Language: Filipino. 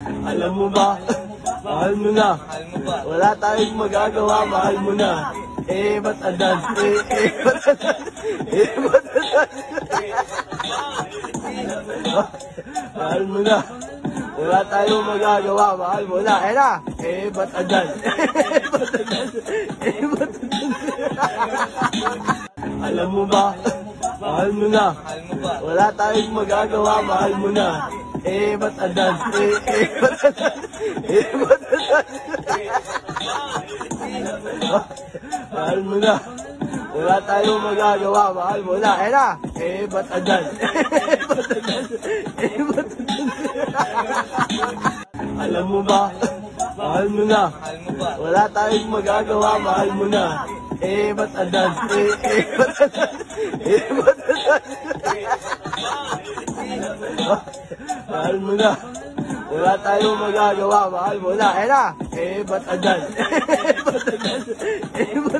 Alam mo ba, mahal mo na. Wala tayong magagawa, mahal mo na. Ba't adan? Ba't adan? Ba't adan? Mahal mo na. Wala tayong magagawa, mahal mo na. Na. Ba't adan? Ba't adan? Ba't adan? Alam mo ba, mahal mo na. Wala tayong magagawa, mahal mo na. Ba't adan? Ba't adan? Ba't adan? Mahal mo na. Wala tayong magagawa, mahal mo na. Na. Ba't adan? Ba't adan? Ba't adan? Alam mo ba, mahal mo na. Wala tayong magagawa, mahal mo na. Ba't adan? Ba't adan? Ba't adan? Mahal mo na. Wala tayong magagawa, mahal mo na. Na. Ba't adan? Ba't adan?